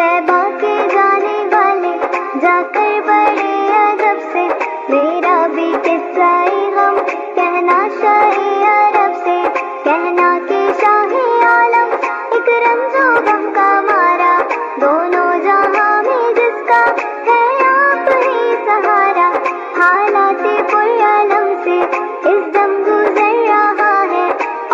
तैबा के जाने वाले जाकर बड़े अदब से मेरा भी किस्सा गम कहना शाहे अरब से, कहना के शाहे आलम एक रंजो गम का मारा, दोनों जहां में जिसका है आप ही सहारा। हालात पुरअलम से इस दम गुजर रहा है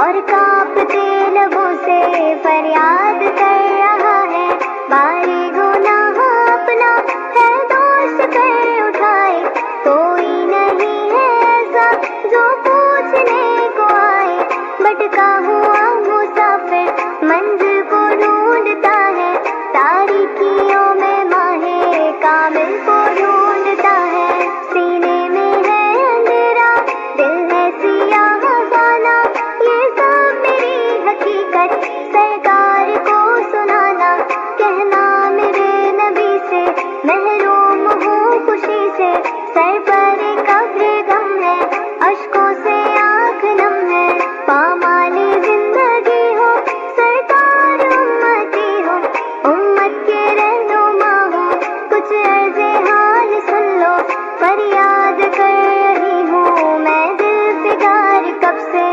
और कांपते लबों से फरियाद कर रहा है। बारी गुनाह अपना है दोस्त कर उठाए, कोई नहीं है ऐसा जो पूछने को आए। भटका हुआ मुसाफिर मंजिल को ढूंढता है, तारीकियों में माहे कामिल को ढूंढता है। सीने में है अंधेरा, दिल है सियाह गाना, ये सब मेरी हकीकत सरकार को सुनाना। कहना मेरे नबी से महरूम हूँ खुशी से, सर पर कब्र गम है, अश्कों से आँख नम है। पामाली जिंदगी हो सरकार उम्मती हो, उम्मत के रहनुमा हो, कुछ अर्ज़े हाल सुन लो। फरियाद कर रही हूँ मैं दिल फिगार कब से,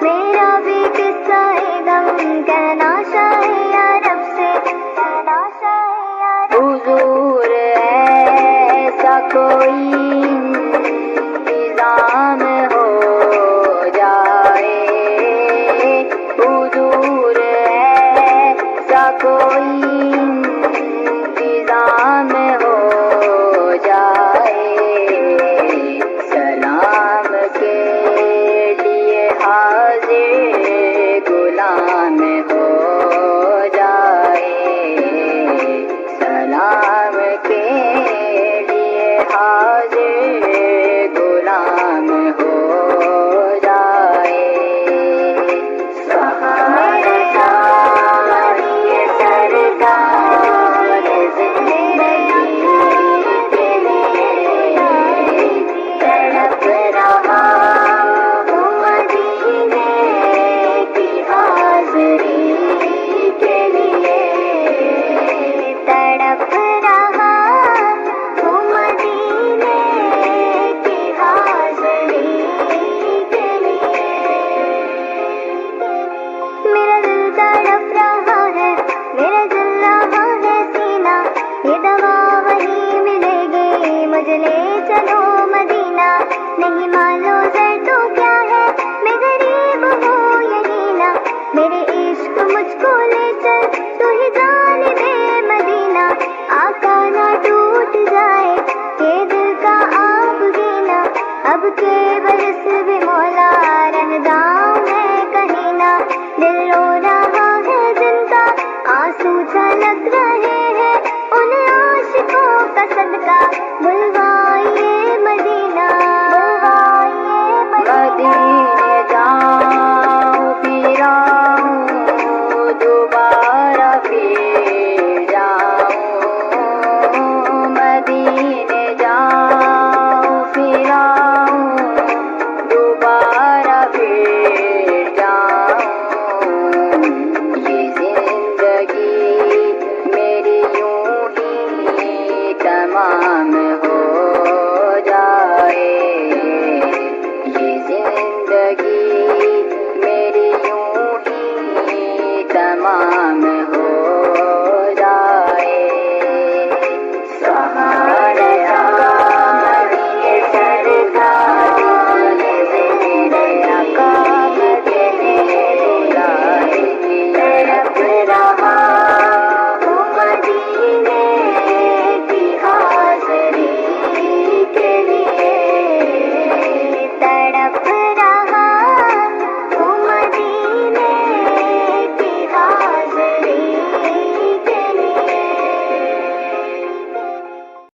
मेरा भी किस्सा गम कहना शाहे अरब से, कहना शाहे अरब। हुजूर ऐसा कोई इंतजाम हो जाए, हुजूर ऐसा कोई इंतजाम हो जाए। सलाम के लिए हाजिर गुलाम हो जाए, सलाम के लिए हाजिर गुलाम हो जाए। मेरे सामने ये सरकार जिंदगी के लिए तड़प रहा हूँ मदीने की हाज़िरी के लिए, तड़प रहा हूँ मदीने की हाज़िरी के लिए। मेरा दिल तड़प रहा है, मेरा दिल रहा है सीना, ये दवा वहीं मिलेगी मुझे ले चलो मदीना। नहीं मानो जर तो क्या है, मैं गरीब हूँ यही ना, मेरे इश्क मुझको ले चल तू ही जान दे मदीना। आका ना टूट जाए ये दिल का आप गीना, अब के बरस भी मौला रह जाऊं मैं कहीं ना। दिल रो रहा है जिनका आंसू छलक रहे हैं, उन आशिकों का सदका बुलवा